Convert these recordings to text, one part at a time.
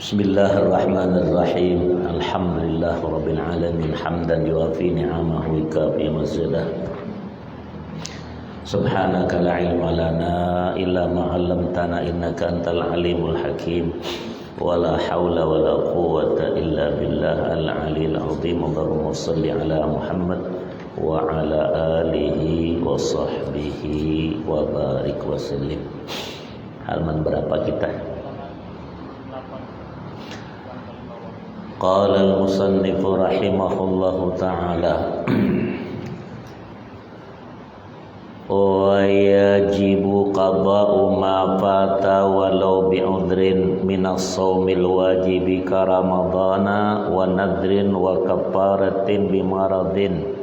Bismillahirrahmanirrahim. Alhamdulillah rabbil alamin hamdan yuwafi ni'amahu wa yukafi mazidah. Subhanaka la ilma lana illa ma 'allamtana innaka antal alimul hakim. Wala haula wala quwwata illa billah al-'aliyyil 'azim. Allahumma shalli ala Muhammad wa ala alihi wa sahbihi wa barik wa sallim. Halaman berapa kita? Qala al-musannif rahimahullahu ta'ala wa yajibu qada'u ma fata walau bi'udrin minas sawmil wajibi ka ramadana wa nadrin wa kaffaratin bimaradin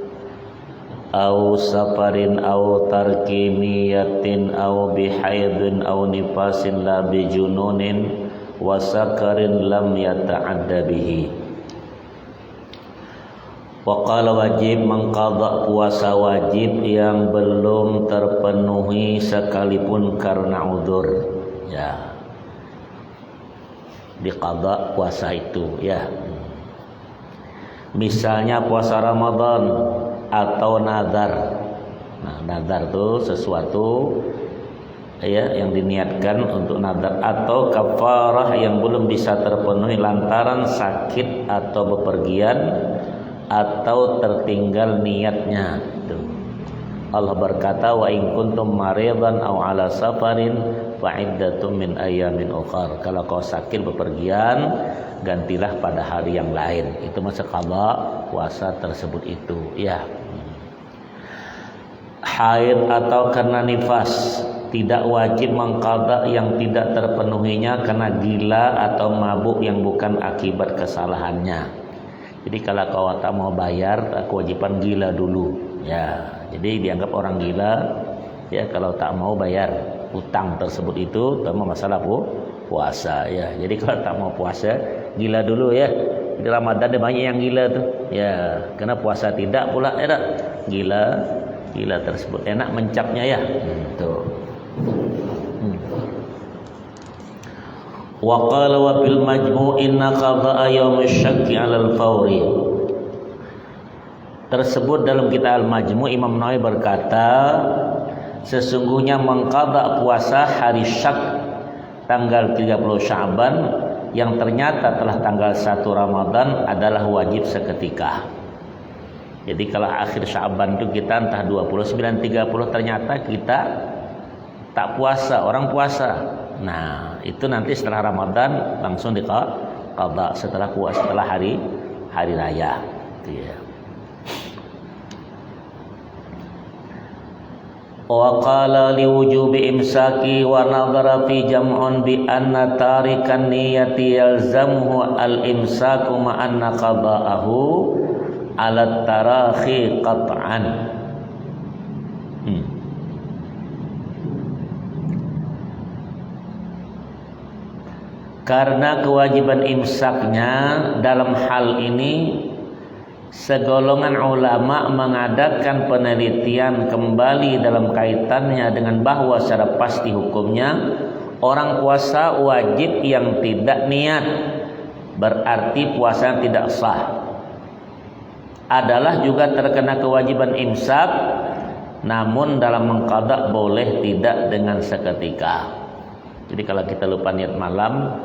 aw safarin aw tarki niyatin aw bihaidin aw nifasin la bijununin wa sakarin lam yata'adda bihi. Wa qala wajib mengqadha puasa wajib yang belum terpenuhi sekalipun karena udzur. Ya. Diqadha puasa itu, ya. Misalnya puasa Ramadan atau nazar. Nah, nazar itu sesuatu ya yang diniatkan untuk nazar atau kafarah yang belum bisa terpenuhi lantaran sakit atau bepergian atau tertinggal niatnya. Tuh. Allah berkata wa in kuntum maridan aw ala safarin fa iddatum min ayamin ukhar. Kalau kau sakit bepergian, gantilah pada hari yang lain. Itu maksud qada puasa tersebut itu, ya. Haid atau karena nifas tidak wajib mengqadha yang tidak terpenuhinya karena gila atau mabuk yang bukan akibat kesalahannya. Jadi kalau kau tak mau bayar, kewajiban gila dulu. Ya, jadi dianggap orang gila. Ya, kalau tak mau bayar utang tersebut itu, terutama masalah puasa. Ya, jadi kalau tak mau puasa, gila dulu ya. Di Ramadan ada banyak yang gila tuh. Ya, karena puasa tidak pula ya. Gila tersebut enak mencapnya ya. Tuh. Wa qala wa fil majmu' inna qadha'a yaum asy-syakki 'alal fawri. Tersebut dalam kitab Al-Majmu' Imam Nawawi berkata, sesungguhnya mengqadha puasa hari syak tanggal 30 Sya'ban yang ternyata telah tanggal 1 Ramadan adalah wajib seketika. Jadi kalau akhir Sya'ban itu kita entah 29 30 ternyata kita tak puasa, orang puasa. Nah, itu nanti setelah Ramadan langsung diqadha setelah puasa, setelah hari raya. Gitu ya. Wa qala li wujubi imsaki wa nadhara fi jam'un bi anna tarikan niyati yalzamuhu al-imsaku ma anna qada'ahu ala tarahi qat'an. Karena kewajiban imsaknya dalam hal ini segolongan ulama mengadakan penelitian kembali dalam kaitannya dengan bahwa secara pasti hukumnya orang puasa wajib yang tidak niat, berarti puasa tidak sah. Adalah juga terkena kewajiban imsak, namun dalam mengqadha boleh tidak dengan seketika. Jadi kalau kita lupa niat malam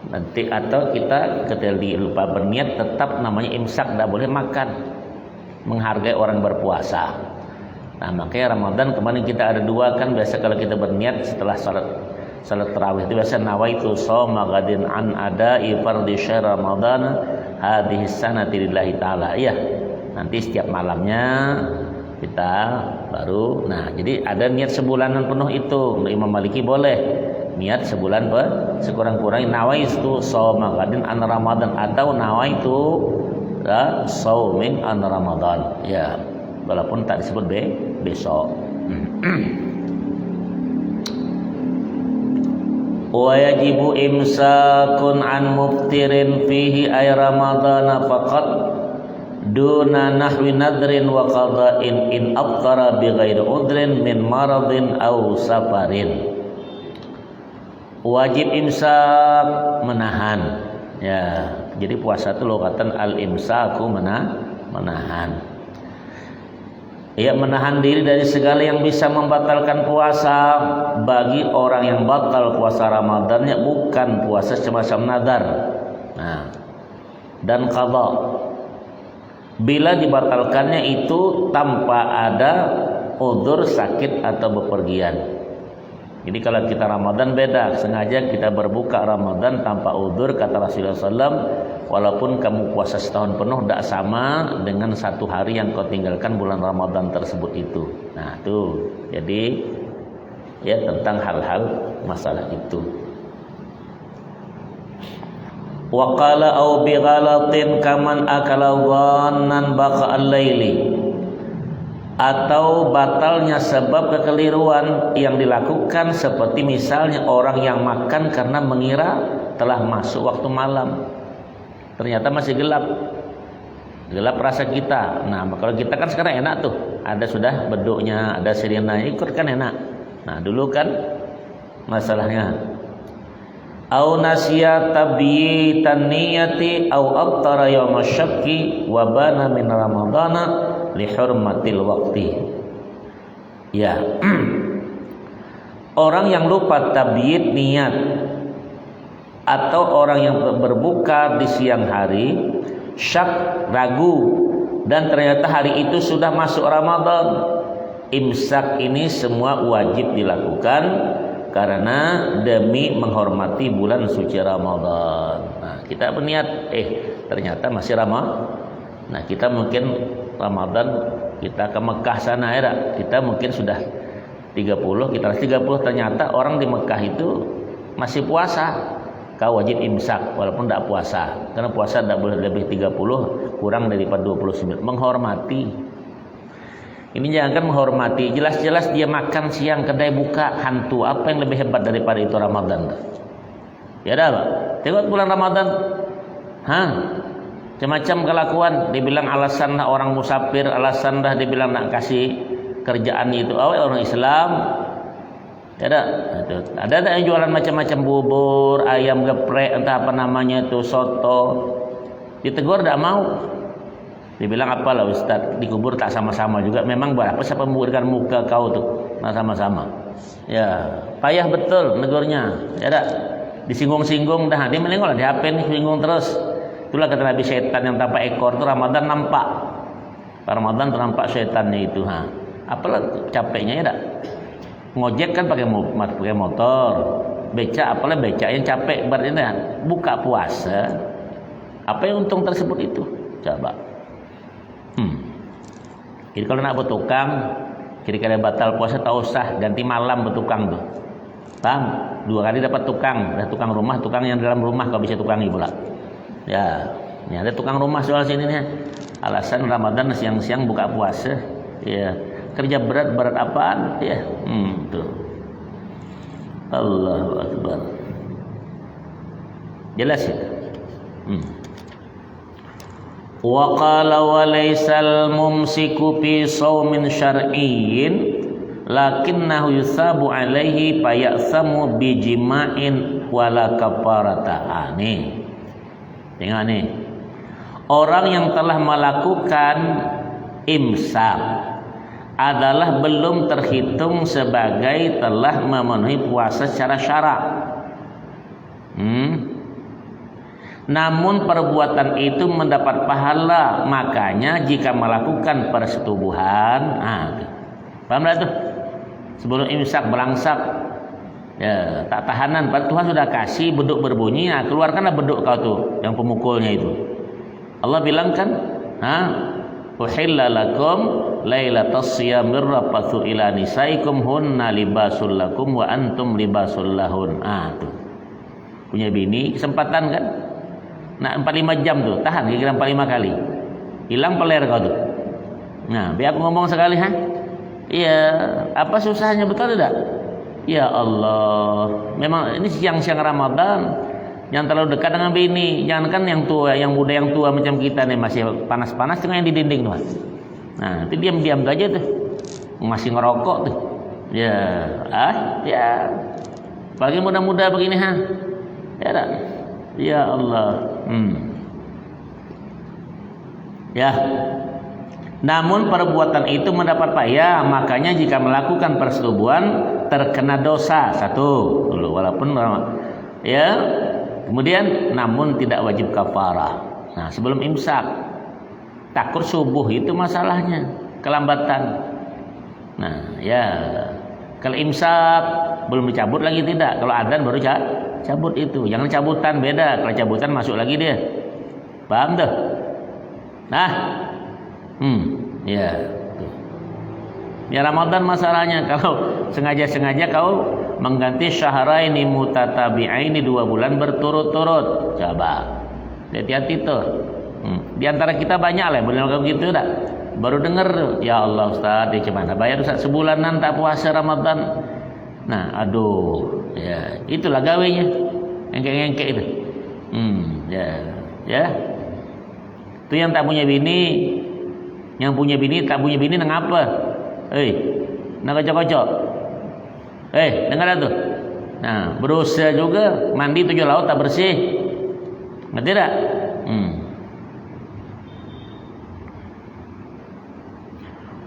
nanti atau kita ketika lupa berniat tetap namanya imsak, tidak boleh makan, menghargai orang berpuasa. Nah makanya Ramadan kemarin kita ada dua kan, biasa kalau kita berniat setelah salat tarawih itu biasa nawaitu shauma ghadin an ada'i fardhi syahr Ramadan hadhihi sanati lillahi ta'ala. Iya, nanti setiap malamnya kita baru. Nah jadi ada niat sebulanan penuh itu. Imam Maliki boleh niat sebulan sekurang-kurangnya nawaitu shauma ghadin an Ramadan atau nawaitu shaumin an Ramadan. Ya, walaupun tak disebut besok. Wa yajibu imsakun an muftirin fihi ay Ramadana faqat duna nahwi nadrin wa qada'in in aftara bi ghairi udrin min maradin aw safarin. Wajib imsak, menahan. Ya, jadi puasa itu lokatan al-imsaku, menahan. Ya, menahan diri dari segala yang bisa membatalkan puasa. Bagi orang yang batal puasa Ramadannya bukan puasa semacam nadar. Nah, dan qadha. Bila dibatalkannya itu tanpa ada udzur sakit atau bepergian. Jadi kalau kita Ramadan beda, sengaja kita berbuka Ramadan tanpa udzur, kata Rasulullah SAW, walaupun kamu puasa setahun penuh tidak sama dengan satu hari yang kau tinggalkan bulan Ramadan tersebut itu. Nah itu, jadi ya tentang hal-hal masalah itu. Wa qala au bi ghalatin kaman akala dhannan baqa al-laili, atau batalnya sebab kekeliruan yang dilakukan seperti misalnya orang yang makan karena mengira telah masuk waktu malam, ternyata masih gelap rasa kita. Nah kalau kita kan sekarang enak tuh, ada sudah beduknya, ada sirinanya, ikut kan enak. Nah dulu kan masalahnya au nasiya tabyitan niyati au aftara yaum syakki wa bana min ramadhana li hurmatil waqti. Ya. Orang yang lupa tabyid niat atau orang yang berbuka di siang hari syak, ragu, dan ternyata hari itu sudah masuk Ramadan, imsak ini semua wajib dilakukan karena demi menghormati bulan suci Ramadan. Nah, kita berniat ternyata masih Ramadan. Nah, kita mungkin Ramadan kita ke Mekah sana ya, kita mungkin sudah 30, kita 30, ternyata orang di Mekah itu masih puasa. Kau wajib imsak walaupun tidak puasa, karena puasa tidak boleh lebih 30, kurang daripada 29. Menghormati. Ini jangan menghormati, jelas-jelas dia makan siang, kedai buka, hantu. Apa yang lebih hebat daripada itu Ramadan? Ya dah, Pak. Tengok bulan Ramadan. Macam-macam kelakuan. Dibilang alasan lah orang musafir, alasan dah dibilang nak kasih kerjaan itu orang Islam. Ya dah. Ada yang jualan macam-macam bubur, ayam geprek, entah apa namanya itu, soto. Ditegur tak mau. Dibilang apalah Ustaz, dikubur tak sama-sama juga. Memang berapa siapa memberikan muka kau tuh? Nah sama-sama. Ya, payah betul negurnya. Ya dah. Disinggung-singgung dah. Dia menengok lah di HP nih, singgung terus. Itulah kata Nabi, setan yang tanpa ekor itu Ramadan nampak. Ramadan nampak setannya itu. Apalah capeknya ya dak. Ngojek kan pakai motor. Beca apalah beca yang capek berarti buka puasa. Apa yang untung tersebut itu? Coba. Jadi kalau nak bertukang, kira-kira batal puasa tak usah ganti malam bertukang tuh. Paham? 2 kali dapat tukang, dah tukang rumah, tukang yang dalam rumah kau bisa tukangi pula. Ya, ini ada tukang rumah soal sini nih. Alasan Ramadan siang-siang buka puasa. Ya, kerja berat apaan? Ya, tuh. Allahu Akbar. Jelas ya? Wa qala wa laysal mumsiku fi shaumin syar'iyyin lakinnahu yusabu alaihi faya'samu bi jima'in wala kafarata. Nih. Tengok nih. Orang yang telah melakukan imsak adalah belum terhitung sebagai telah memenuhi puasa secara syarak. Namun perbuatan itu mendapat pahala. Makanya jika melakukan persetubuhan, paham tak tuh? Sebelum imsak berangsak, ya tak tahanan. Tuhan sudah kasih beduk berbunyi, keluarkanlah beduk kau tuh yang pemukulnya itu. Allah bilang kan, uhilla lakum lailatas siyamir rafathu ila nisaikum hunna libasul lakum wa antum libasul lahun. Tuh. Punya bini kesempatan kan? Nah 45 jam tuh, tahan kira-kira 45 kali. Hilang peler kau tuh. Nah, biar aku ngomong sekali Iya, apa susahnya betul tidak? Ya Allah, memang ini siang-siang Ramadan, jangan terlalu dekat dengan bini. Jangan kan yang tua, yang muda, yang tua macam kita nih masih panas-panas tengah yang di dinding tuh. Nah, itu diam-diam aja tuh, masih ngerokok tuh. Ya, Bagi muda-muda begini ya tak? Ya Allah. Ya. Namun perbuatan itu mendapat pahala, makanya jika melakukan persetubuhan terkena dosa. Satu dulu, walaupun ya. Kemudian namun tidak wajib kafarah. Nah, sebelum imsak. Takut subuh itu masalahnya, kelambatan. Nah, ya. Kalau imsak belum dicabut lagi tidak. Kalau adzan baru cabut itu. Jangan cabutan, beda. Kalau cabutan masuk lagi dia. Paham tuh? Nah, ya. Ya Ramadan masalahnya kalau sengaja-sengaja kau mengganti syahraini mutatabi'aini 2 bulan berturut-turut. Coba. Hati-hati tuh. Di antara kita banyak lah boleh melakukan gitu tak? Baru dengar, ya Allah Ustaz, dia gimana? Bayar Ustaz sebulanan tak puasa Ramadan. Nah, aduh, ya itulah gawenya, engkek-engkek itu. Ya. Itu yang tak punya bini, yang punya bini tak punya bini nang apa? Nang kocok-kocok. Dengar tuh. Nah, berusaha juga mandi 7 laut tak bersih. Ngerti tak?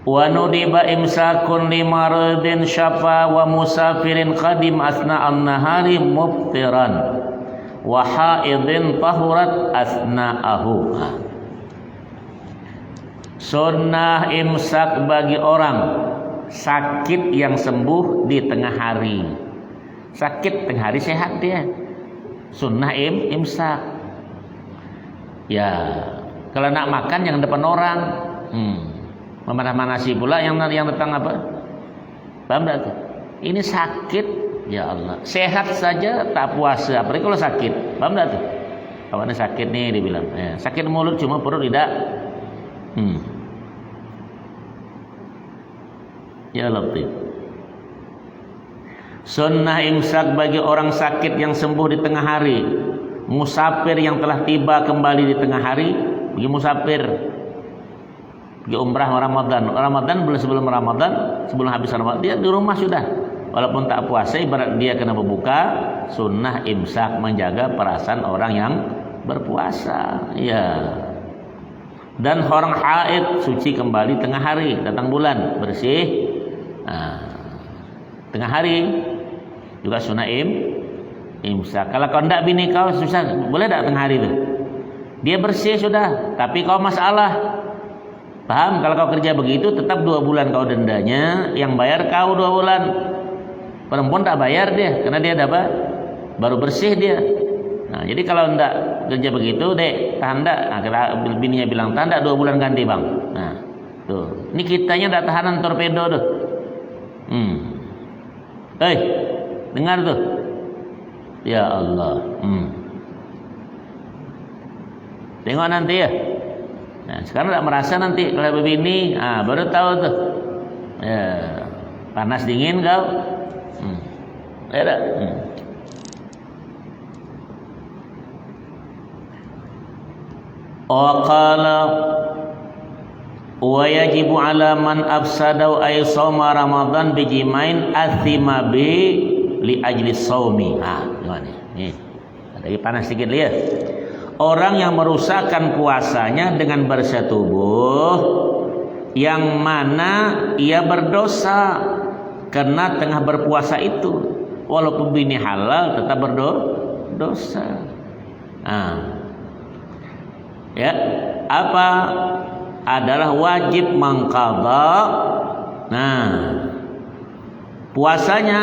Wa nudiba imsakun limaradin syafa wa musafirin qadim asna an-nahari muftiran wa haidin tahurat asna'ahu. Sunnah imsak bagi orang sakit yang sembuh di tengah hari. Sakit tengah hari sehat dia. Sunnah imsak. Ya, kalau nak makan yang depan orang. Memanah-manasi pula yang datang apa? Paham tak? Ini sakit, ya Allah. Sehat saja tak puasa, apalagi kalau sakit. Paham tak tuh? Awaknya sakit nih dibilang. Ya, sakit mulut cuma perut tidak. Ya Latif. Sunnah imsak bagi orang sakit yang sembuh di tengah hari. Musafir yang telah tiba kembali di tengah hari. Bagi musafir pergi umrah Ramadan sebelum Ramadan, sebelum habis Ramadan dia di rumah sudah, walaupun tak puasa ibarat dia kena berbuka. Sunnah imsak menjaga perasaan orang yang berpuasa. Ya. Dan orang haid suci kembali tengah hari, datang bulan bersih. Tengah hari juga sunnah imsak. Kalau kau ndak bini kau susah, boleh tak tengah hari itu? Dia bersih sudah, tapi kau masalah. Paham? Kalau kau kerja begitu tetap 2 bulan kau dendanya, yang bayar kau 2 bulan. Perempuan tak bayar dia karena dia dapat baru bersih dia. Nah, jadi kalau enggak kerja begitu, dek, tahan enggak? Nah, kalau bininya bilang tahan enggak 2 bulan ganti, Bang. Nah, tuh. Ini kitanya enggak tahanan torpedo tuh. Dengar tuh. Ya Allah. Tengok nanti ya. Nah, sekarang tak merasa nanti kalau begini, baru tahu tuh. Ya, panas dingin kau. Ya, qala wa yajibu ala man afsada ay shauma ramadan bijimain athima bi li ajli shaumi. Gimana nih? Lagi panas sedikit lihat. Orang yang merusakkan puasanya dengan bersetubuh, yang mana ia berdosa karena tengah berpuasa itu, walaupun bini halal tetap berdosa. Ya, apa adalah wajib mengqadha puasanya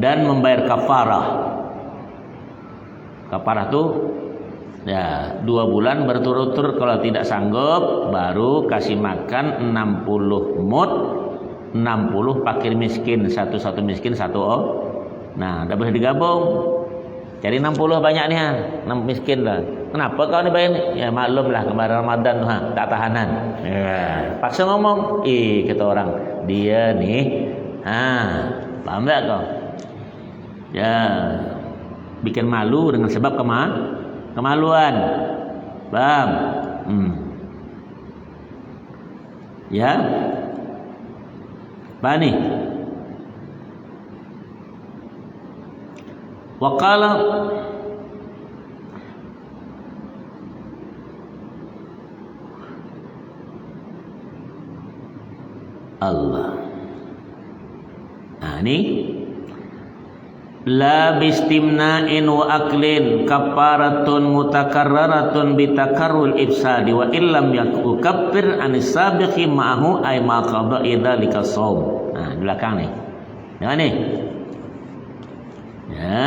dan membayar kafarah. Kafarah tuh ya 2 bulan berturut-turut, kalau tidak sanggup baru kasih makan 60 mud, 60 fakir miskin, satu miskin satu. Nah, tidak boleh digabung. Cari 60 banyak nih, 6 miskin lah. Kenapa kau ni bayar? Ya maklum lah kemarin Ramadan tuh tak tahanan. Ya, paksa ngomong, kata orang dia nih, paham tak kau? Ya, bikin malu dengan sebab kemaluan. Paham? Ya. Apa nih? Wa qala Allah. Nah, ini la bistimna'in wa aklin kafaratun mutakarraratun bitakarrul ifsadi wa illam yakukaffir anis sabiqi ma'ahu ay ma qada'i dzalika shaum. Nah, di belakang nih. Jangan nih. Ya.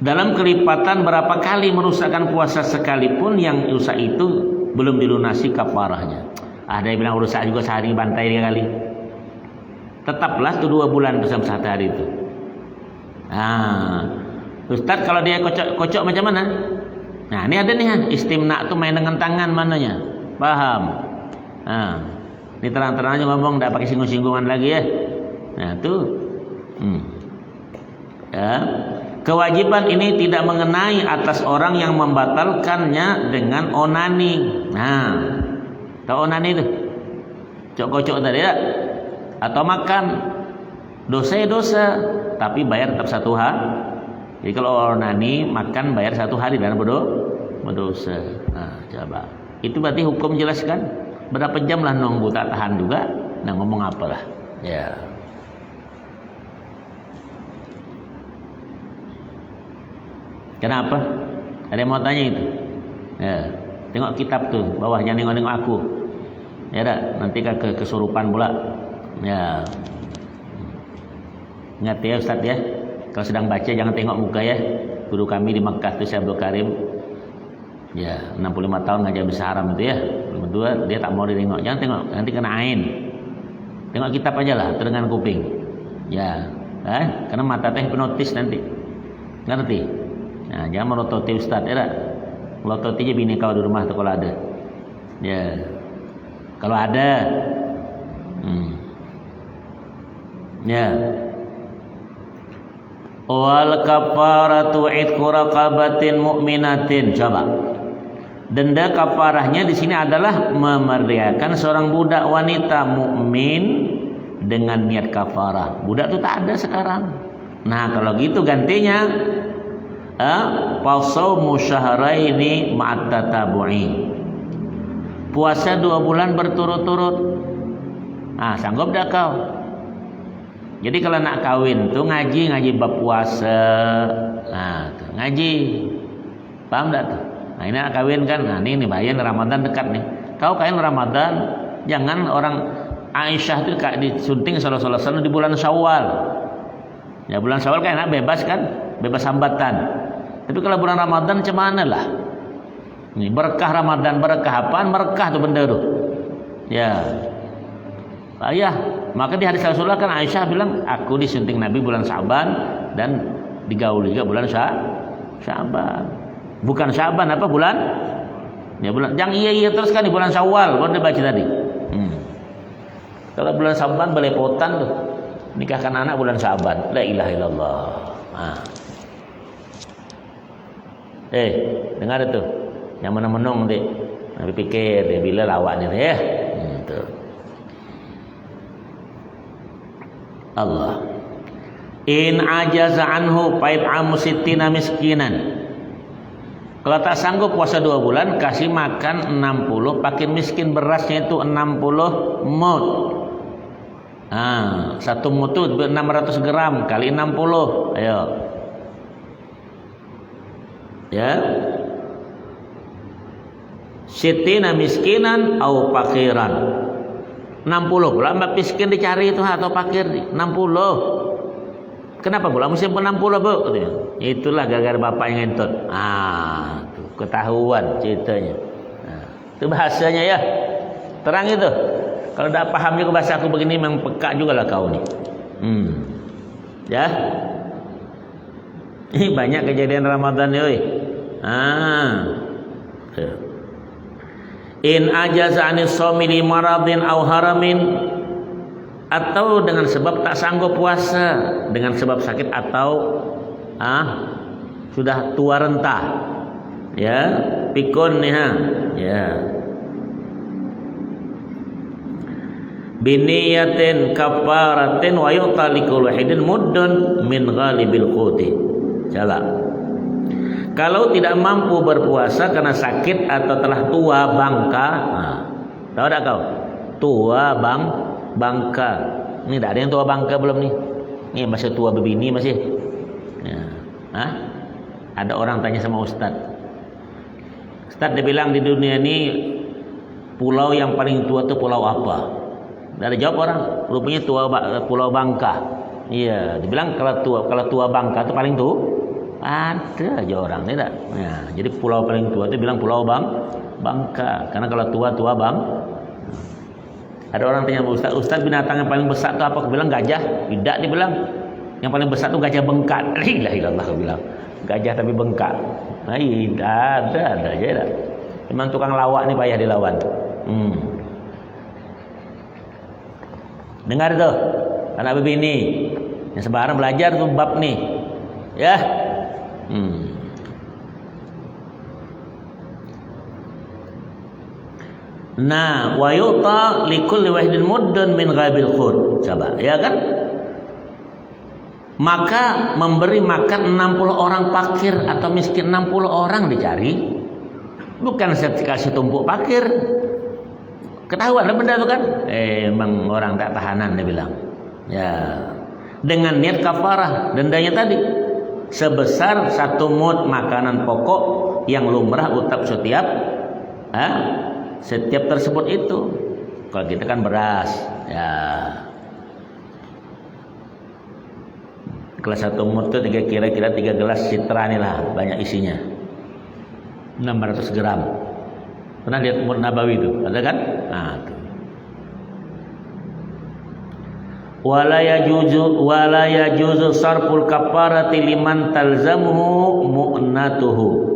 Dalam kelipatan berapa kali merusakkan puasa sekalipun yang dosa itu belum dilunasi kafarahnya. Ada yang bilang rusak juga sehari bantai 3 kali. Tetaplah tuh 2 bulan bersama 1 hari itu. Ustaz kalau dia kocok macam mana? Nah, ini ada nih istimna tuh main dengan tangan mananya. Paham? Ini terang-terang aja ngomong, enggak pakai singgung-singgungan lagi ya. Nah, tuh. Ya. Kewajiban ini tidak mengenai atas orang yang membatalkannya dengan onani. Nah, tahu onani itu? Cok-kocok tadi ya? Atau makan. Dosa ya dosa, tapi bayar tetap 1 hari. Jadi kalau onani makan bayar 1 hari dan berdosa. Nah, coba. Itu berarti hukum jelaskan. Berapa jam lah nunggu tak tahan juga. Nah, ngomong apalah. Ya. Kenapa? Ada yang mau tanya itu? Ya. Tengok kitab tuh, bawah jangan nengok-nengok aku. Ya dah, nanti kan kesurupan pula. Ya. Ingat ya Ustaz ya, kalau sedang baca jangan tengok muka ya. Guru kami di Makkah tuh Syekh Abdul Karim. Ya, 65 tahun ngajar besar haram itu ya. Berdua dia tak mau ditengok. Jangan tengok, nanti kena ain. Tengok kitab aja lah, dengan kuping. Ya, karena mata teh hipnotis nanti. Ngerti? Nah, jangan melototi Ustaz ya. Melototi aja bini kau di rumah tuh kalau ada. Ya. Kalau ada. Ya. Wal kafaratu itqu raqabatin mu'minatin. Coba. Denda kafarahnya di sini adalah memerdekakan seorang budak wanita mukmin dengan niat kafarah. Budak itu tak ada sekarang. Nah, kalau gitu gantinya fasaumu syahraini ma'at tatabu'i. Puasa 2 bulan berturut-turut. Sanggup dah kau? Jadi kalau nak kawin tuh ngaji bab puasa. Tuh, ngaji. Paham tak tuh? Nah, ini nak kawin kan. Nah, ini bayan Ramadan dekat nih. Kau kain Ramadan, jangan orang Aisyah itu disunting sallallahu alaihi wasallam di bulan Syawal. Ya, bulan Syawal kan enak bebas kan? Bebas hambatan. Tapi kalau bulan Ramadan macam mana lah? Ini berkah Ramadan, berkah apaan? Berkah tuh benda tuh. Ya. Ayah, maka di hadis Rasulullah kan Aisyah bilang, aku disunting Nabi bulan Syaban dan digauli juga bulan Syaban. Bukan Syaban apa bulan? Ya bulan. Jangan iya terus kan di bulan Syawal. Baru dia baca tadi. Kalau bulan Syaban belepotan tuh. Nikahkan anak bulan Syaban. La ilaha illallah. Dengar itu. Yang menong-menong deh. Nabi pikir dia bila lawaknya ya. Tuh. Allah. In ajaza anhu fait'amu sittina miskinan. Kalau tak sanggup puasa 2 bulan, kasih makan 60, pakai miskin berasnya itu 60 mut. 1 mut itu 600 gram kali 60. Ayo. Ya. Sittina miskinan au fakiran. 60 pula mbak miskin dicari itu atau fakir 60. Kenapa pula mesti 60 bu? Itulah gara-gara bapak yang ngentut. Tuh, ketahuan ceritanya. Itu bahasanya ya. Terang itu. Kalau tak paham juga bahasa aku begini memang peka juga lah kau nih. Ya. Ini banyak kejadian Ramadan ya. In ajaza anis shaumi li maradin aw haramin, atau dengan sebab tak sanggup puasa dengan sebab sakit atau sudah tua renta. Ya, pikun nih ya. biniyatin kafaratin wa yu'ta likul wahidin muddun min ghalibil quti. Coba. Kalau tidak mampu berpuasa karena sakit atau telah tua bangka, tahu tak kau? Tua bangka. Ini tak ada yang tua bangka belum nih? Ini masih tua berbini masih. Ya. Ada orang tanya sama Ustaz. Ustaz dia bilang di dunia ini pulau yang paling tua itu pulau apa? Ada jawab orang, rupanya Pulau Bangka. Iya, dibilang kalau tua Bangka itu paling tua. Ada aja orang tidak. Ya, jadi pulau paling tua itu bilang Pulau Bangka. Karena kalau tua ada orang tanya Ustaz, Ustaz binatang yang paling besar itu apa? Aku bilang gajah. Tidak, dibilang yang paling besar itu gajah bengkak. La ilaha illallah, aku bilang. Gajah tapi bengkak. Nah, ada aja dah. Memang tukang lawak nih payah dilawan. Dengar tuh, anak begini yang sebarang belajar tuh bab nih, ya. Nah, wa yu'ta likulli wahidin muddun min ghabil khur. Coba, ya kan? Maka memberi makan 60 orang fakir atau miskin, 60 orang dicari. Bukan kasih tumpuk fakir. Ketahuan lah benda itu kan? Emang orang tak tahanan dia bilang. Ya. Dengan niat kafarah, dendanya tadi sebesar 1 mud makanan pokok yang lumrah utab setiap tersebut itu. Kalau kita kan beras, ya. Kelas 1 mud itu kira-kira 3 gelas citra nih lah, banyak isinya. 600 gram. Pernah lihat mud nabawi itu? Ada kan? Nah, itu. Wala yajuzu sarful kafarati liman talzamuhu mu'natuhu.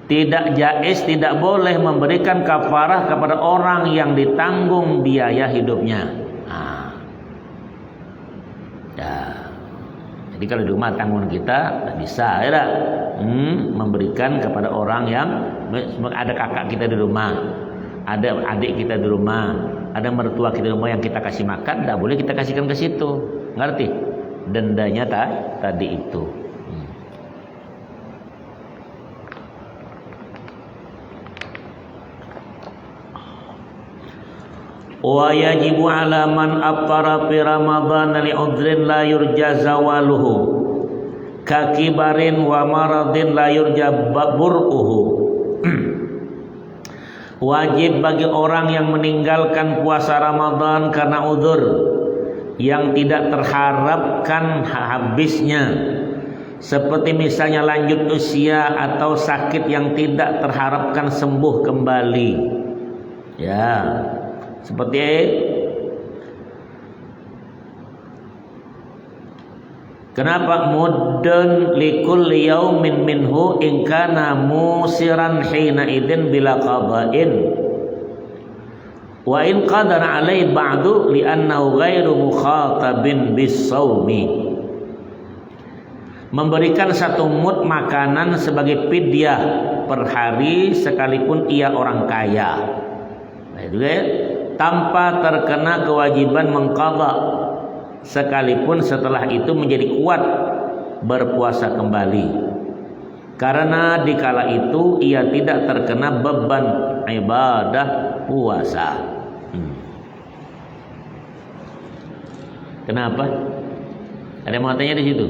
Tidak jaiz, tidak boleh memberikan kafarah kepada orang yang ditanggung biaya hidupnya. Jadi kalau di rumah tanggungan kita tak bisa, ya tak? Memberikan kepada orang yang ada kakak kita di rumah, ada adik kita di rumah, ada mertua kita di rumah yang kita kasih makan, tak boleh kita kasihkan ke situ. Ngerti? Dendanya tadi itu. Wa yajibu ala man aftara fi ramadhan li udhrin la yurja zawaluhu ka kibarin wa maradin la yurja bur'uhu. Wajib bagi orang yang meninggalkan puasa Ramadan karena uzur yang tidak terharapkan habisnya, seperti misalnya lanjut usia atau sakit yang tidak terharapkan sembuh kembali. Ya. Seperti kenapa muddun likulli yaumin minhu in kana musiran hina idin bila qada'in wa in qadara alai ba'du li'annahu ghairu mukhatabin bis-shaumi. Memberikan 1 mud makanan sebagai fidyah per hari sekalipun ia orang kaya. Nah, itu ya. Tanpa terkena kewajiban mengqadha, sekalipun setelah itu menjadi kuat berpuasa kembali, karena dikala itu ia tidak terkena beban ibadah puasa. Kenapa? Ada yang mau tanya di situ?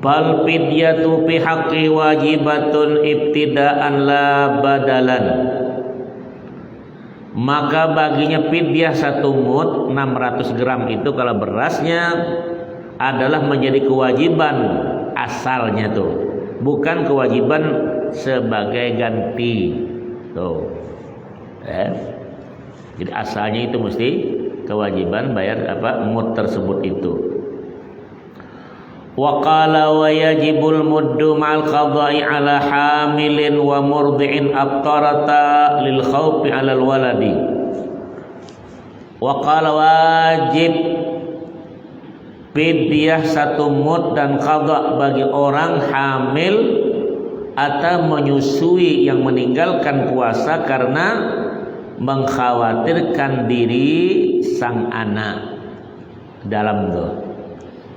Fal fidyatu fi haqqi wajibatun ibtidaan la badalan. Maka baginya fidyah 1 mud 600 gram itu kalau berasnya adalah menjadi kewajiban asalnya tuh, bukan kewajiban sebagai ganti tuh. Jadi asalnya itu mesti kewajiban bayar mud tersebut itu. Wa qala wa yajibul muddu ma'al qada'i ala hamilin wa murdi'in aftarata lil khawfi 'alal waladi. Wa qala wajib fidyah 1 mud dan qada' bagi orang hamil atau menyusui yang meninggalkan puasa karena mengkhawatirkan diri sang anak. Dalam tuh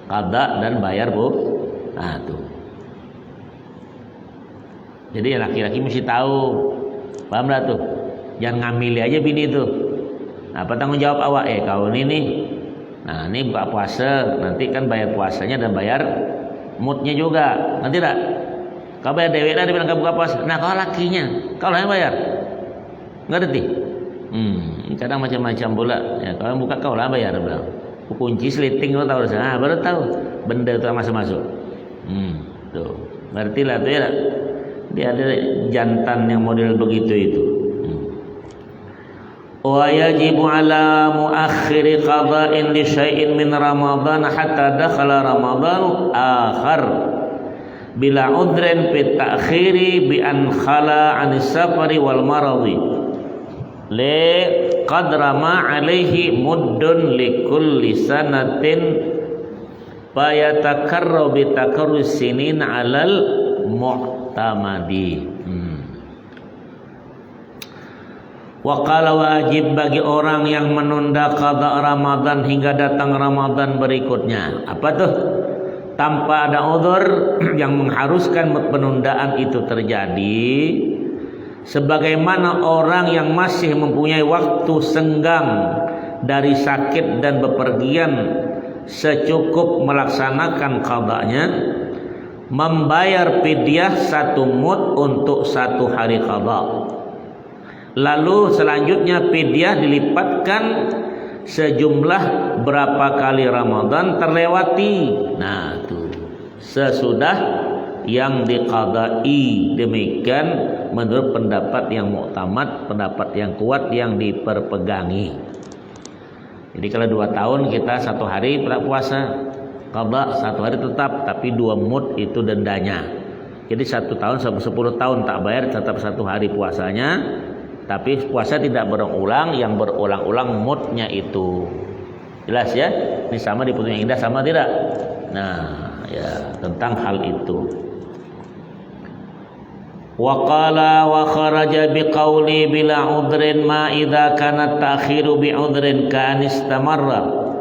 qada dan bayar, Bu. Nah tuh. Jadi laki-laki mesti tahu, paham dah tuh. Jangan ngambil aja bini tuh. Apa tanggung jawab awak? Kau ini. Nah ini buka puasa, nanti kan bayar puasanya dan bayar moodnya juga. Nanti tak? Kau bayar dewek dah, dia bilang kau buka puasa. Nah kau lakinya, kau lah yang bayar. Ngerti? Kadang macam-macam pula. Ya, kalau buka kau lah bayar, bilang. Kunci seliting kau tahu. Baru tahu benda itu masuk-masuk. Tuh, ngerti lah tuh ya. Dia ada jantan yang model begitu itu. Wa yajibu ala muakhiri qada'in li syai'in min Ramadan hatta dakhala Ramadan akhar bila udrin fi ta'khiri bi an khala 'an safari wal maradi li qadra ma 'alaihi muddun li kulli sanatin fa yatakarrabu bi takarrus sinin 'alal mu'tamadi. Waqala wajib bagi orang yang menunda qada Ramadan hingga datang Ramadan berikutnya. Apa tuh? Tanpa ada uzur yang mengharuskan penundaan itu terjadi, sebagaimana orang yang masih mempunyai waktu senggang dari sakit dan bepergian secukup melaksanakan qadanya, membayar fidyah 1 mud untuk 1 hari qada. Lalu selanjutnya fidyah dilipatkan sejumlah berapa kali Ramadan terlewati. Nah tuh sesudah yang diqadai. Demikian menurut pendapat yang muktamad, pendapat yang kuat yang diperpegangi. Jadi kalau 2 tahun kita 1 hari tidak puasa, qada 1 hari tetap, tapi 2 mud itu dendanya. Jadi 1 tahun 10 tahun tak bayar, tetap 1 hari puasanya. Tapi puasa tidak berulang, yang berulang-ulang mudnya itu. Jelas ya? Ini sama di Putuh yang Indah sama tidak? Nah, ya tentang hal itu. Wa qala wa kharaja biqauli bila udrin ma idza kana ta'khiru bi udrin kan istamarra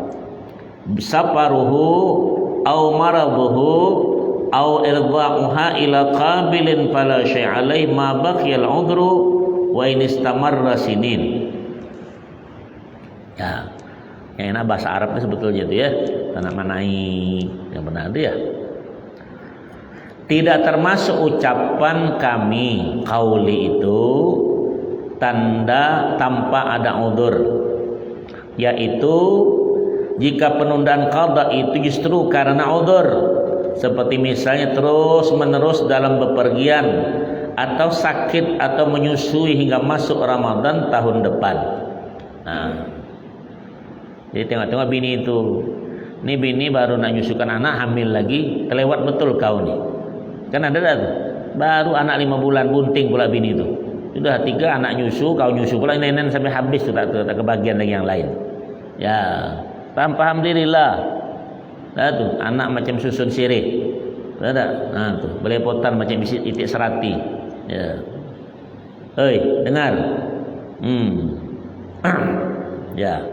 safaruhu aw maraduhu aw irda'uha ila qabilin fala syai' alaihi ma baqiya al-udru wa in istamarra sinin. Ya, yang enak bahasa Arabnya sebetulnya itu ya, tanah manai yang benar dia. Tidak termasuk ucapan kami qauli itu tanda tanpa ada udzur, yaitu jika penundaan qada itu justru karena udzur, seperti misalnya terus menerus dalam bepergian atau sakit atau menyusui hingga masuk Ramadan tahun depan. Nah, jadi tengok-tengok bini itu, ini bini baru nak nyusukan anak, hamil lagi, kelewat betul kau nih. Kan ada tuh, baru anak 5 bulan bunting pula bini itu. Sudah 3 anak nyusu, kau nyusu pula nenek sampai habis tuh, tak kebagian lagi yang lain. Ya, paham dirilah. Nah tuh, anak macam susun sirih. Ada, nah tuh, belepotan macam itik serati. Ya. Hei, dengar. Ya.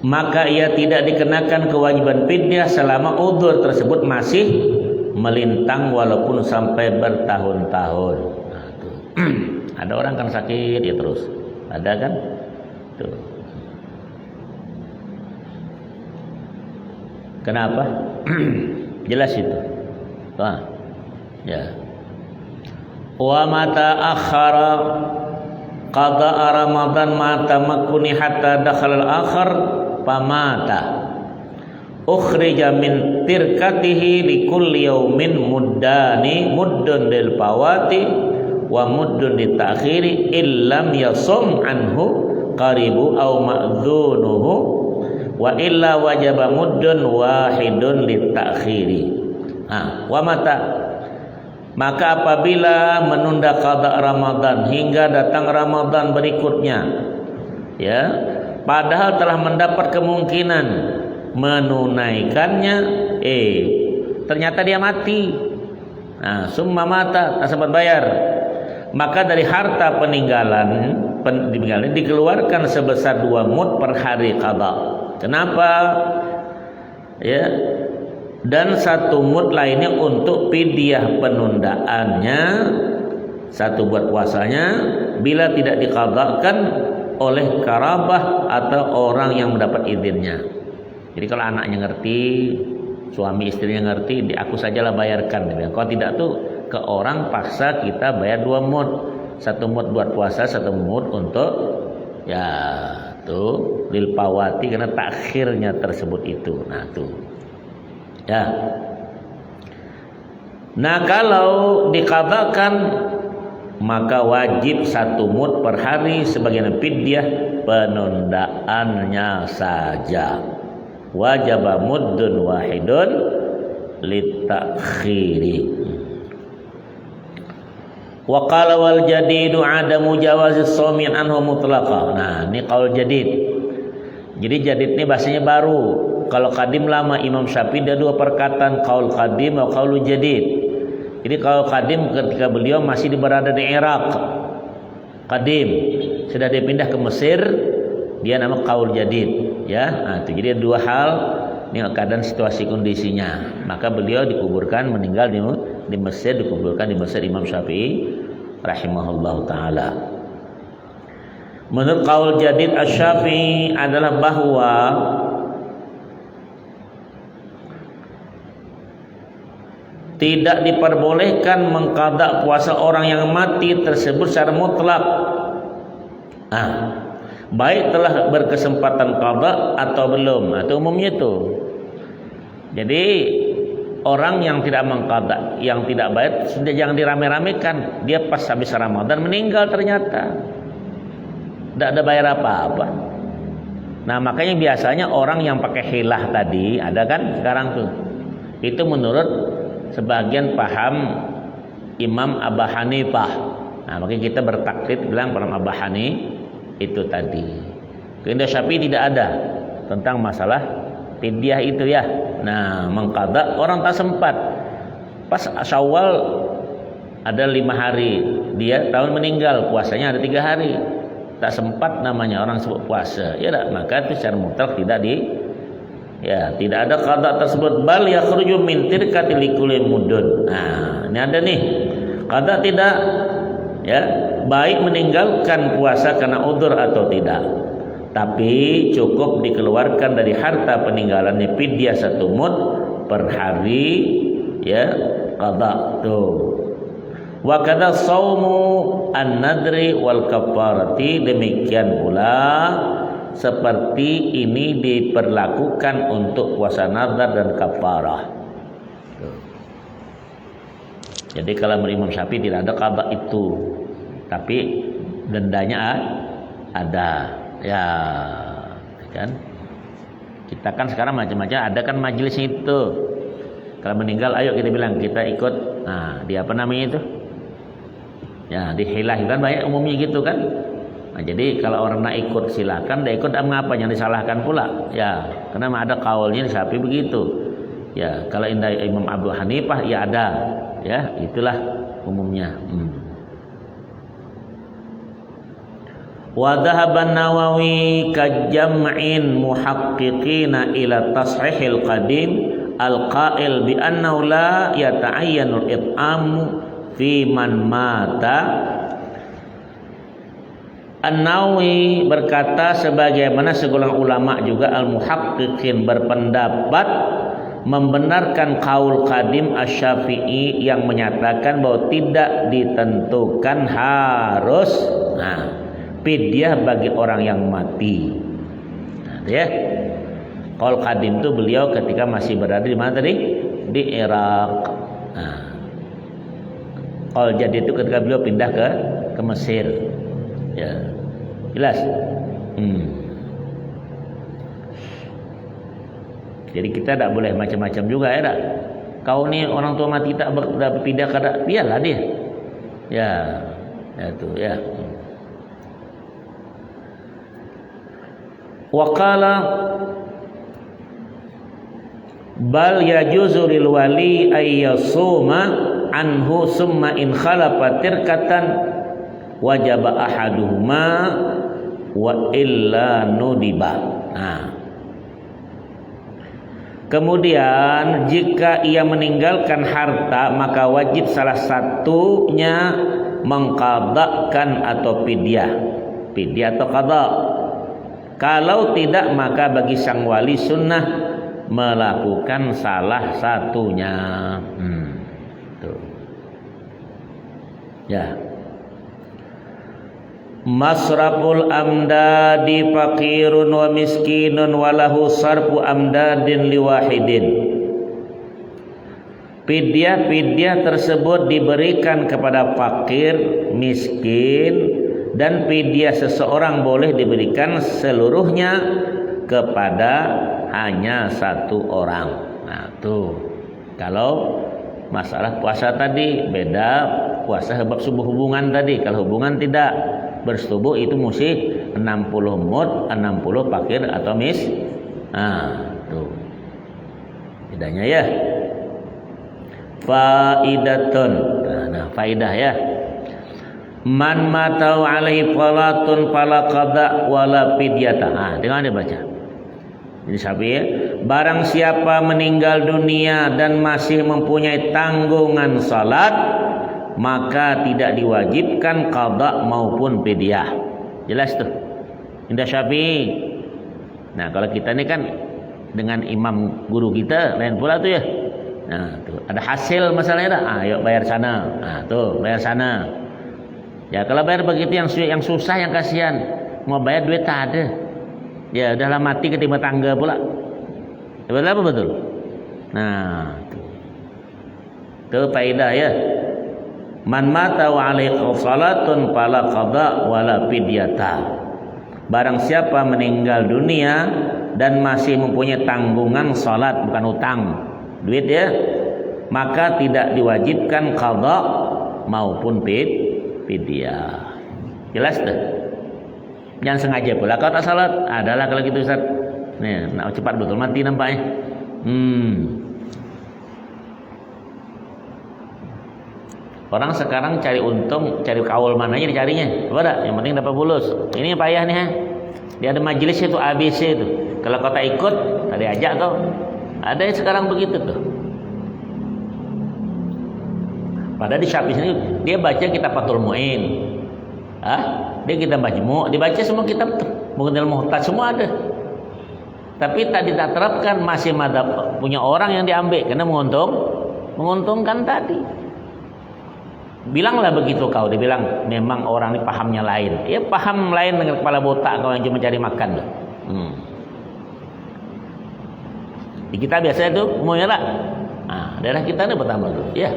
Maka ia tidak dikenakan kewajiban fidyah selama udzur tersebut masih melintang walaupun sampai bertahun-tahun. Nah, tuh. Ada orang kan sakit ya terus, ada kan? Tuh. Kenapa? Jelas itu. Wah, ya. Wa mata akhara qada Ramadan ma tamakkuni hatta dakhala al-akhir pamata ukhrija min tirkatihi li kulli yawmin muddun lil fawati wa muddun li ta'khiri illam yasum anhu qaribu aw ma'dhunuhu wa illa wajaba muddun wahidun li ta'khiri. Wa mata Maka apabila menunda qada Ramadan hingga datang Ramadan berikutnya, ya, padahal telah mendapat kemungkinan menunaikannya, ternyata dia mati. Nah, summa mata, tak sempat bayar. Maka dari harta peninggalan dikeluarkan sebesar 2 mud per hari qada. Kenapa? Ya. Dan 1 mud lainnya untuk fidyah penundaannya, 1 buat puasanya bila tidak diqadhakan oleh karabah atau orang yang mendapat izinnya. Jadi kalau anaknya ngerti, suami istrinya ngerti, aku sajalah bayarkan. Kalau tidak tuh ke orang paksa kita bayar 2 mud, 1 mud buat puasa, 1 mud untuk ya tuh lil pawati karena takhirnya tersebut itu. Nah tuh. Ya. Nah, kalau diqadhakan maka wajib 1 mud per hari sebagai fidyah penundaannya saja. Wajib muddun wahidun litakhiri. Wa qala wal jadidu adamu jawazis shaumi anhu mutlaqa. Nah, ini qaul jadid. Jadi jadid ini bahasanya baru. Kalau qadim lama, Imam Syafi'i ada 2 perkataan, qaul qadim atau qaul jadid. Jadi qaul qadim ketika beliau masih berada di Irak. Qadim, sudah dipindah ke Mesir, dia nama qaul jadid, ya. Nah, itu jadi 2 hal ini keadaan situasi kondisinya. Maka beliau dikuburkan meninggal di Mesir, dikuburkan di Mesir Imam Syafi'i rahimahullahu taala. Menurut qaul jadid Asy-Syafi'i adalah bahwa tidak diperbolehkan mengqadha puasa orang yang mati tersebut secara mutlak. Baik telah berkesempatan qadha atau belum, atau umumnya itu. Jadi orang yang tidak mengqadha, yang tidak bayar, sudah jangan dirame-ramekan. Dia pas habis Ramadan meninggal ternyata tidak ada bayar apa-apa. Nah, makanya biasanya orang yang pakai hilah tadi ada kan sekarang tuh. Itu menurut sebagian paham Imam Abu Hanifah. Nah, makanya kita bertaklid bilang paham Abu Hanifah itu tadi. Keindah Syafi'i tidak ada tentang masalah fidyah itu ya. Nah, mengqadha orang tak sempat. Pas Syawal ada 5 hari, dia tahun meninggal, puasanya ada 3 hari. Tak sempat namanya orang sebut puasa. Ya tak? Maka itu secara mutlak tidak tidak ada qadha tersebut, bal yakhruju min tirkati likulli mudun. Nah, ini ada nih. Qadha tidak ya, baik meninggalkan puasa karena udzur atau tidak. Tapi cukup dikeluarkan dari harta peninggalannya fidyah 1 mud per hari ya, qadha tuh. Wa kadza shaumu an-nadri wal kafarati, demikian pula seperti ini diperlakukan untuk puasa nazar dan kafarah. Jadi kalau menurut Imam Syafi'i tidak ada qadha itu, tapi dendanya ada, ya kan? Kita kan sekarang macam-macam, ada kan majelis itu. Kalau meninggal, ayo kita bilang kita ikut. Nah, di apa namanya itu? Ya, di hilah kan banyak umumnya gitu kan. Nah, jadi kalau orang nak ikut silakan, dia ikut mengapa yang disalahkan pula? Ya, karena ada kaulnya di Syafi'i begitu. Ya, kalau indah Imam Abu Hanifah ya ada. Ya, itulah umumnya. Wa dhahaba an-Nawawi kajam'in muhaqqiqina ila tashihil qadim al-qail bi annahu la yata'ayyanu al-it'amu fi man mata. An-Nawawi berkata sebagaimana segolongan ulama juga al-muhaqqiqin berpendapat membenarkan kaul qadim Asy-Syafi'i yang menyatakan bahwa tidak ditentukan harus fidyah bagi orang yang mati. Nah, ya. Kaul qadim itu beliau ketika masih berada di mana tadi? Di Irak. Nah, kaul jadid itu ketika beliau pindah ke Mesir. Ya. Jelas? Jadi kita tidak boleh macam-macam juga ya tak? Kau ni orang tua mati tak berpindah kada, biarlah dia. Ya, itu ya. Waqala bal yajuzu lil wali ay yasuma anhu summa in khalafa tirkatan wajaba ahaduhuma wa illa nudiba. Nah, kemudian jika ia meninggalkan harta maka wajib salah satunya mengqadhakan atau fidyah atau qadha. Kalau tidak maka bagi sang wali sunnah melakukan salah satunya. Tuh. Ya. Masraful amdadi faqirun wa miskinun walahu sarfu amdadin liwahidin. Fidyah tersebut diberikan kepada fakir, miskin, dan fidyah seseorang boleh diberikan seluruhnya kepada hanya satu orang. Nah, tuh. Kalau masalah puasa tadi beda, puasa sebab subuh hubungan tadi. Kalau hubungan tidak bersetubuh itu mesti 60 mud, 60 fakir atau Nah, tuh. Bedanya ya. Faidatun. Nah, faidah ya. Man matau alaihi falatun fala qada wala fidyata. Dengar dia baca. Jadi sapi ya. Barang siapa meninggal dunia dan masih mempunyai tanggungan salat, maka tidak diwajibkan qada maupun fidyah. Jelas tuh. Indah Syafi'i. Nah, kalau kita ini kan dengan imam guru kita lain pula tuh ya. Nah, tuh ada hasil masalahnya dah. Ayo bayar sana. Nah, tuh bayar sana. Ya kalau bayar begitu yang susah, yang kasihan, mau bayar duit tak ada. Ya udahlah mati ketimpa tangga pula. Betul apa betul? Nah, itu faedah ya. Man mata wa alaihi salatun fala qada wala fidyata. Barang siapa meninggal dunia dan masih mempunyai tanggungan salat, bukan utang, duit ya, maka tidak diwajibkan qada maupun fidyah. Jelas dah. Jangan sengaja pula kau tak salat. Adalah kalau gitu Ustaz. Nih, nak cepat betul mati nampaknya. Orang sekarang cari untung, cari kaul mananya dicarinya. Apa dah? Yang penting dapat fulus. Ini yang payah nih ha. Dia ada majelis itu ABC itu. Kalau kau tak ikut, tadi ajak kau. Ada yang sekarang begitu tuh. Padahal di Syafi'i sini dia baca kitab Fathul Mu'in. Dia kitab Majmu', dibaca semua kitab Mughniul Muhtaj semua ada. Tapi tak diterapkan, masih madhab punya orang yang diambil karena menguntungkan tadi. Bilanglah begitu kau, dia bilang memang orang ini pahamnya lain. Ya paham lain dengan kepala botak kau yang cuma cari makan. Di kita biasa itu semuanya lah. Daerah kita ini pertama tuh, ya.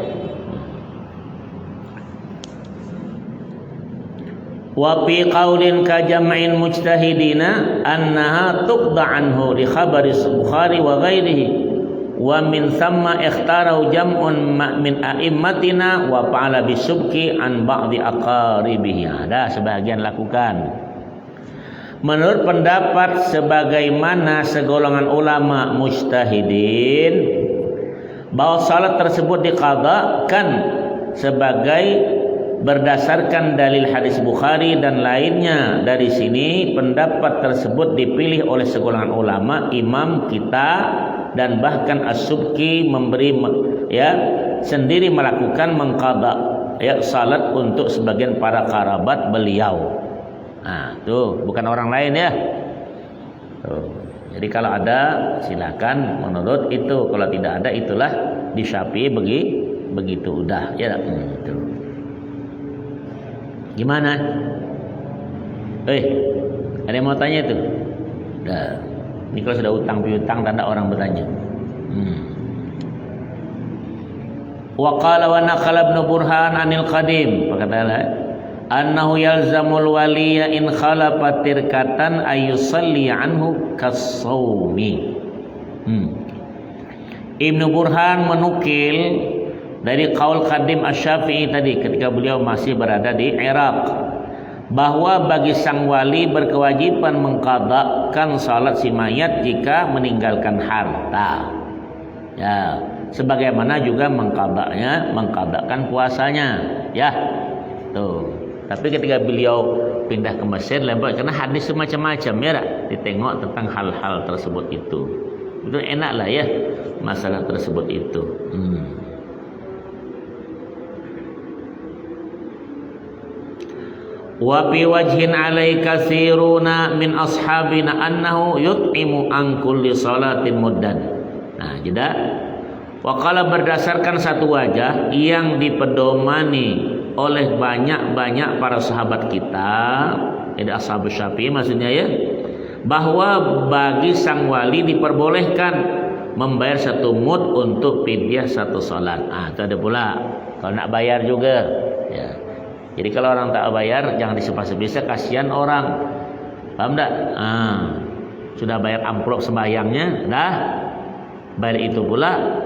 Wa fi qaulin ka jam'in mujtahidina annaha tuqda anhu li khabari Bukhari wa ghairihi wa min thamma ikhtarahu jam'un min a'immatina wa fa'ala bisubki an ba'di aqaribihi. Ada sebagian lakukan. Menurut pendapat sebagaimana segolongan ulama mujtahidin bahwa salat tersebut diqadhakan sebagai berdasarkan dalil hadis Bukhari dan lainnya. Dari sini pendapat tersebut dipilih oleh segolongan ulama, imam kita, dan bahkan As-Subki memberi sendiri melakukan mengqadha salat untuk sebagian para kerabat beliau. Nah, tuh bukan orang lain ya. Tuh. Jadi kalau ada silakan menurut itu, kalau tidak ada itulah di Syafi'i begitu udah ya. Tuh. Gimana? Ada yang mau tanya itu? Dah. Ini kalau sudah utang piutang tanda orang bertanya. Wa qala wa naqala Ibnu Burhan anil qadim, berkatalah annahu yalzamul waliya in khalafa tirkatan ayusalli anhu kas-shaumi. Ibnu Burhan menukil dari qaul Qadim Asy-Syafi'i tadi ketika beliau masih berada di Irak, bahwa bagi sang wali berkewajiban mengqadhakan salat si mayat jika meninggalkan harta. Ya, sebagaimana juga mengqadhakan puasanya, ya. Tuh. Tapi ketika beliau pindah ke Mesir, karena hadis semacam-macam ya, ditengok tentang hal-hal tersebut itu enaklah ya masalah tersebut itu. Wa fi wajhin alai katsiruna min ashabina annahu yut'imu an kulli salatin muddan. Nah, jeda. Wa qala berdasarkan satu wajah yang dipedomani oleh banyak-banyak para sahabat kita, ada ashab Syafi'i maksudnya ya, bahwa bagi sang wali diperbolehkan membayar 1 mud untuk fidyah 1 salat. Itu ada pula kalau nak bayar juga ya. Jadi kalau orang tak bayar jangan disepah-sepisa, kasihan orang. Paham tak? Sudah bayar amplop sembayangnya, dah bayar itu pula.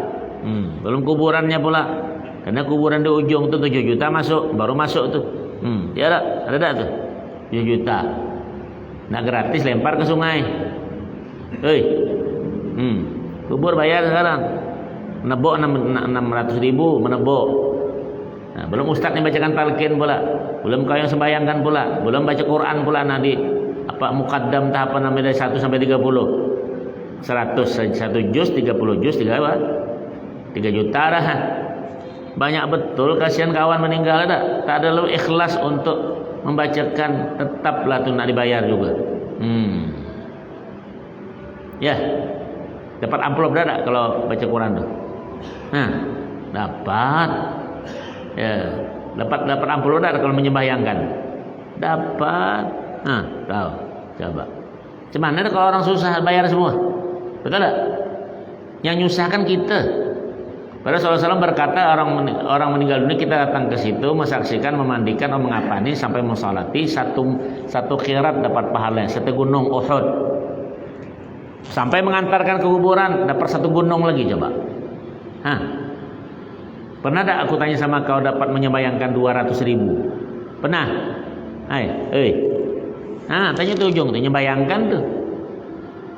Belum kuburannya pula. Karena kuburan di ujung tu 7 juta masuk, baru masuk tu. Ya ada tak tu? 7 juta. Nak gratis lempar ke sungai. Kubur bayar sekarang. Menebok 600.000 menebok. Nah, belum ustaz yang bacakan talqin pula, belum kau yang sembayangkan pula, belum baca Quran pula nanti muqaddam tahap dari 1 sampai 30. 1 juz 30 juz 3 juta dah. Banyak betul, kasihan kawan meninggal tak ada lu ikhlas untuk membacakan, tetaplah tu nak dibayar juga. Ya. Dapat amplop dah tak kalau baca Quran tu? Dapat. Ya, dapat amplop dah kalau menyembahyangkan. Dapat. Tahu. Coba. Cuman ada kalau orang susah bayar semua. Betul tak? Yang nyusahkan kita. Padahal SAW berkata orang meninggal dunia kita datang ke situ, mensaksikan, memandikan, mengapani sampai mensalati satu khirat dapat pahalanya 1 gunung Uhud. Sampai mengantarkan ke kuburan dapat 1 gunung lagi coba. Pernah tak aku tanya sama kau dapat menyembayangkan 200.000? Pernah? Tanya tu ujung tu nyembayangkan tu.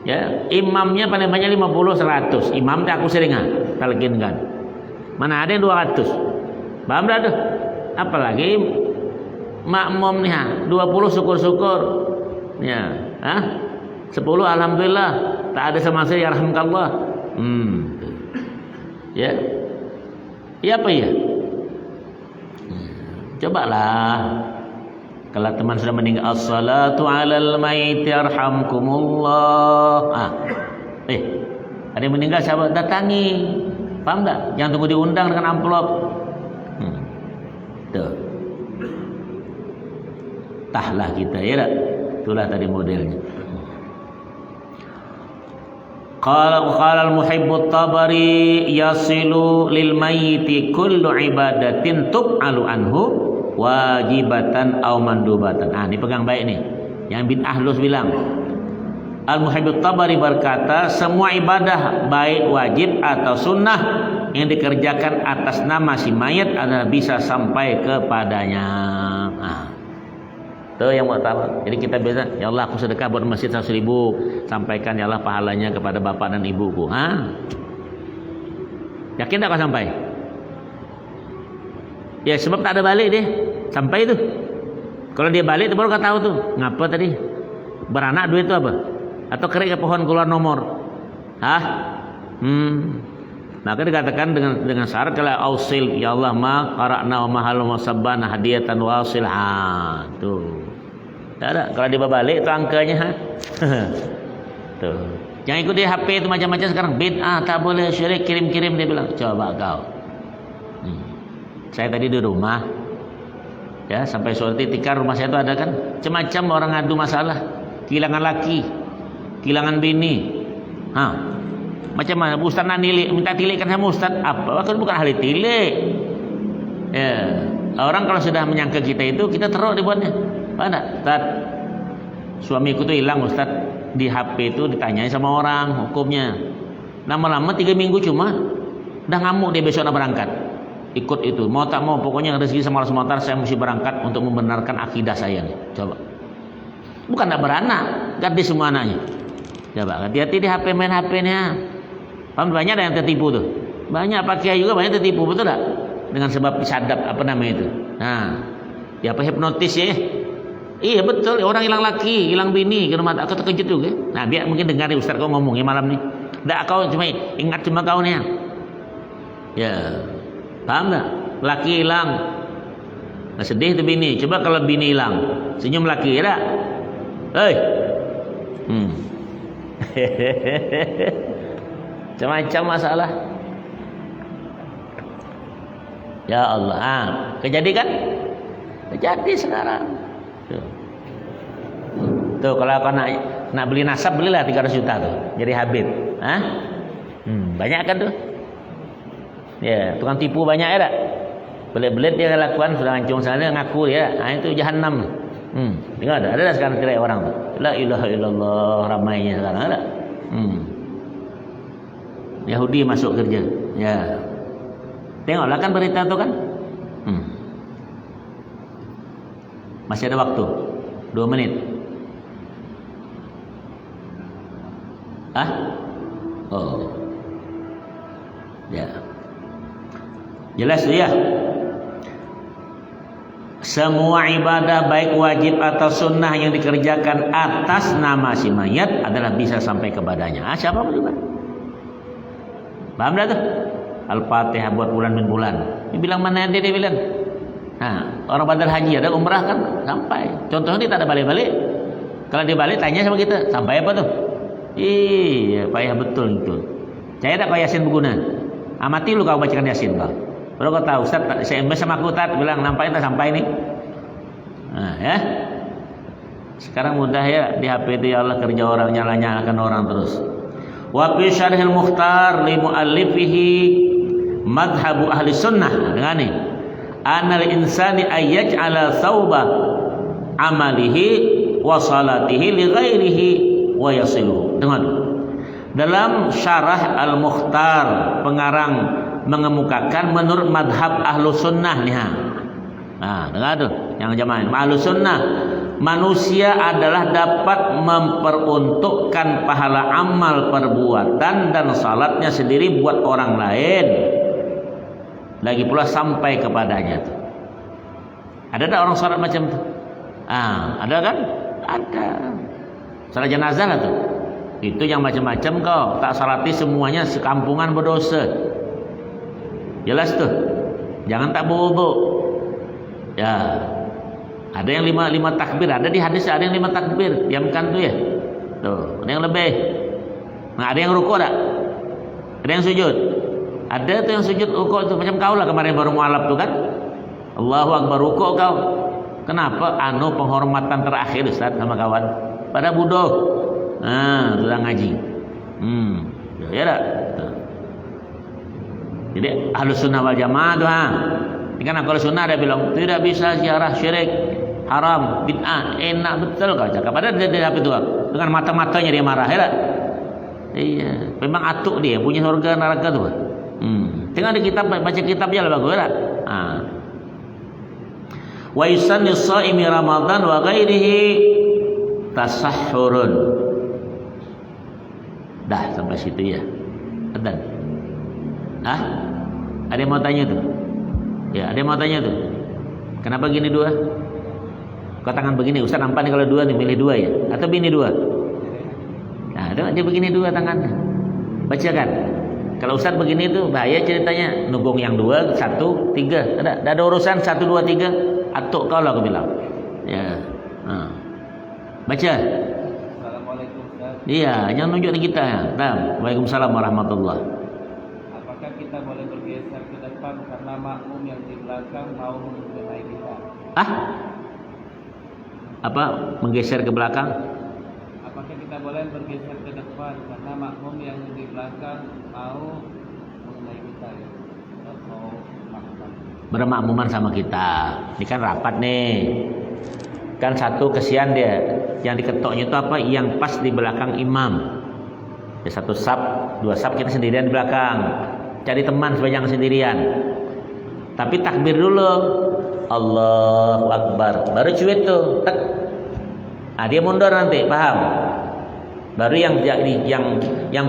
Ya, imamnya paling banyak 50 100. Imam tak aku sering talqinkan. Mana ada yang 200? Paham dah tu? Apalagi makmum ni 20 syukur-syukur. Ya, 10 alhamdulillah. Tak ada sama sekali yarhamkallah. Ya. Ya apa ya? Cobalah. Kalau teman sudah meninggal, as-salatu 'alal mayyit yarhamkumullah. Ada yang meninggal sahabat datangi. Paham tak? Jangan tunggu diundang dengan amplop. Tuh. Tahlah kita ya tak? Itulah tadi modelnya. Qala al-muhibbu at-Tabari yasilu lil mayyiti kullu ibadatin tub'alu anhu wajibatan aw mandubatan. Ini pegang baik nih. Yang bin Ahlus bilang. Al-Muhibbu at-Tabari berkata, semua ibadah baik wajib atau sunnah yang dikerjakan atas nama si mayat adalah bisa sampai kepadanya. Itu yang pertama. Jadi kita biasa, ya Allah aku sedekah buat masjid 100.000, sampaikan ya Allah pahalanya kepada bapak dan ibuku. Yakin tak kau sampai? Ya sebab tak ada balik dia sampai itu. Kalau dia balik tu baru kau tahu tu ngapa tadi beranak duit tu apa, atau kerik ke pohon keluar nomor. Maka dikatakan dengan syarat kalau ausil ya Allah ma qara'na wa mahal wa sabbana hadiyatan wasil. Tuh. Tak ada. Kalau dia balik tu angkanya tuh. Jangan ikut dia HP itu macam-macam sekarang. Bid'ah tak boleh, syirik, kirim-kirim dia bilang. Coba kau. Saya tadi di rumah. Ya, sampai suatu tikar rumah saya itu ada kan macam-macam orang ngadu masalah. Kehilangan laki, kehilangan bini. Macam mana ustaz nak nilik, minta tilikkan sama ustaz. Apa? Kan bukan ahli tilik. Ya, orang kalau sudah menyangka kita itu, kita teruk dibuatnya. Mana? Ustaz, suamiku tuh hilang ustaz. Di HP itu ditanyai sama orang hukumnya. Lama-lama 3 minggu cuma udah ngamuk dia besok nak berangkat. Ikut itu. Mau tak mau pokoknya rezeki sama Allah SWT saya mesti berangkat untuk membenarkan akidah saya nih. Coba. Bukan nak beranak, ganti semua anaknya. Coba hati-hati di HP main HP-nya. Paham banyak ada yang tertipu tuh. Banyak Pak Kiai juga banyak tertipu, betul tak? Dengan sebab sadap apa namanya itu. Nah, ya apa hipnotis ya. Iya betul, orang hilang laki, hilang bini, ke rumah aku terkejut juga. Nah, biar mungkin dengar nih Ustaz kau ngomong ya malam nih. Enggak kau cuma ingat cuma kau nih. Ya. Paham tak? Laki hilang. Nah, sedih tuh bini. Coba kalau bini hilang, senyum laki ya tak? Hei. Macam-macam masalah. Ya Allah, kejadian kan? Kejadian sekarang. Tuh kalau kau nak beli nasab belilah 300 juta tuh. Jadi Habib. Hah? Banyak kan tuh? Ya, tukang tipu banyak ya tak? Belit-belit dia lakukan sudah hancur sana ngaku dia. Itu jahanam. Dengar ada sekarang kira orang tuh. La ilaha illallah ramainya sekarang ada. Yahudi masuk kerja. Ya. Tengoklah kan berita tu kan. Masih ada waktu 2 menit. Oh. Ya. Jelas tu ya. Semua ibadah baik wajib atau sunnah yang dikerjakan atas nama si mayat adalah bisa sampai kepadanya. Siapa pun juga. Paham dah tu? Al-Fatihah buat bulan bin bulan. Dia bilang mana dia bilang. Orang badal haji ada umrah kan sampai. Contohnya dia tak ada balik-balik. Kalau dia balik tanya sama kita, sampai apa tuh? Iya, payah betul itu. Saya tak kau Yasin berguna. Amati lu kau bacakan Yasin kau. Baru kau tahu Ustaz, saya sama aku tak bilang nampaknya tak sampai nih. Ya. Sekarang mudah ya di HP itu ya Allah kerja orang nyala-nyalakan orang terus. Wa fi syarhil mukhtar li muallifihi madhhabu ahli sunnah. Dengar nih. Anal insani ayyaj'ala thawba amalihi wa salatihi li ghairihi wa yasiluhu. Dengar. Dalam syarah al-mukhtar pengarang mengemukakan menurut madhab ahlu sunnah nih. Dengar tuh yang jamaah ahlu sunnah. Manusia adalah dapat memperuntukkan pahala amal perbuatan dan salatnya sendiri buat orang lain. Lagi pula sampai kepadanya tuh. Ada tak orang salat macam tu? Ada kan? Ada. Salat jenazah lah tuh. Itu yang macam-macam kau. Tak salati semuanya sekampungan berdosa. Jelas tuh. Jangan tak berwuduk. Ya. Ada yang 5 takbir, ada di hadis ada yang 5 takbir, diamkan tuh ya. Tuh, ada yang lebih. Nah, ada yang rukuk tak? Ada yang sujud. Ada tuh yang sujud rukuk tuh macam kau lah kemarin baru mualaf tuh kan. Allahu Akbar rukuk kau. Kenapa? Penghormatan terakhir Ustaz sama kawan. Pada budoh. Sudah ngaji. Ya tak? Jadi Ahlus Sunnah wal Jamaah tuh Ini kan kalau sunnah dia bilang tidak bisa ziarah syirik, haram, bid'ah, enak betul kau cakap. Padahal dia apa itu? Dengan mata-matanya dia marah, ya tak? Iya, memang atuk dia punya surga neraka tu. Tengok di kitab baca kitab je lah bagus tak? Wa yusanni shaimi Ramadan wa ghairihi tasahhurun. Dah sampai situ ya. Adzan. Ada yang mau tanya tu? Ya, ada yang mau tanya tuh. Kenapa gini 2? Kau tangan begini, Ustaz nampak nih kalau 2 nih milih 2 ya? Atau bini 2? Nah, dia begini 2 tangannya. Bacakan. Kalau Ustaz begini tuh bahaya ceritanya. Nunggung yang 2, 1, 3. Ada urusan 1, 2, 3. Atuk kau lah aku bilang. Ya. Baca. Assalamualaikum Ustaz. Iya, jangan nunjuk di kita. Waalaikumsalam warahmatullahi. Apakah kita boleh bergeser ke depan karena makmum yang di belakang mau mengenai kita? Apa? Menggeser ke belakang? Apakah kita boleh bergeser ke depan karena makmum yang di belakang mau mengenai kita ya? Atau Bermakmuman sama kita. Ini kan rapat nih. Kan satu kesian dia. Yang diketoknya itu apa? Yang pas di belakang imam. Ya satu sab 2 saf kita sendirian di belakang. Cari teman supaya jangan sendirian. Tapi takbir dulu. Allahu Akbar. Baru cuit tuh. Tek. Ah, dia mundur nanti, paham? Baru yang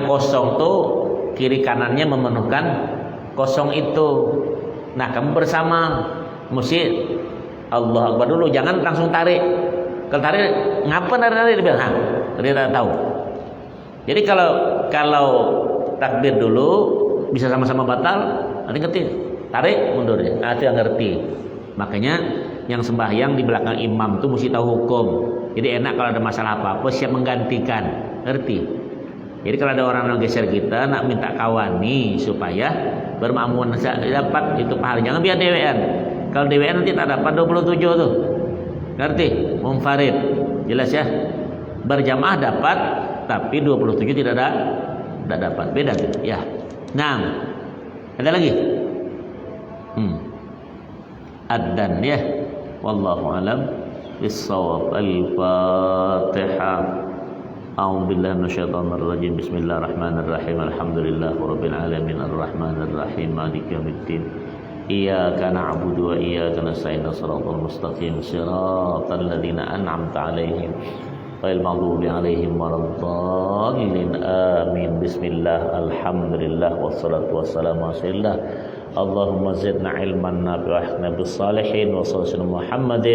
kosong tuh kiri kanannya memenuhkan kosong itu. Nah, kamu bersama mesti Allah Akbar dulu, jangan langsung tarik. Kalau tarik ngapa nari dia bilang, dia tak tahu. Jadi kalau takbir dulu bisa sama-sama batal, nanti ngerti. Tarik mundur ya. Nah, itu yang ngerti. Makanya yang sembahyang di belakang imam tuh mesti tahu hukum. Jadi enak kalau ada masalah apa-apa siap menggantikan. Ngerti? Jadi kalau ada orang yang geser kita nak minta kawani supaya bermakmum dapat itu pahala. Jangan biar DWN. Kalau DWN nanti tak dapat 27 tuh. Ngerti? Munfarid. Jelas ya? Berjamaah dapat tapi 27 tidak dapat. Beda tuh. Ya. Nah. Ada lagi? Adzan ya. Wallahu alam bis-shawab. Al-Fatihah. أعوذ بالله من الشيطان الرجيم بسم الله الرحمن الرحيم الحمد لله رب العالمين الرحمن الرحيم مالك يوم الدين إياك نعبد وإياك نستعين صراط المستقيم صراط الذين أنعمت عليهم غير المغضوب عليهم ولا الضالين آمين بسم الله الحمد لله والصلاة والسلام على رسول الله اللهم زدنا علما نافعا واحفظنا بالصالحين وصلى على محمد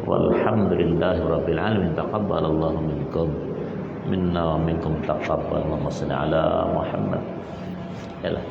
والحمد لله رب العالمين تقبل الله منكم منا ومنكم تقبل اللهم صل على محمد. Yalah.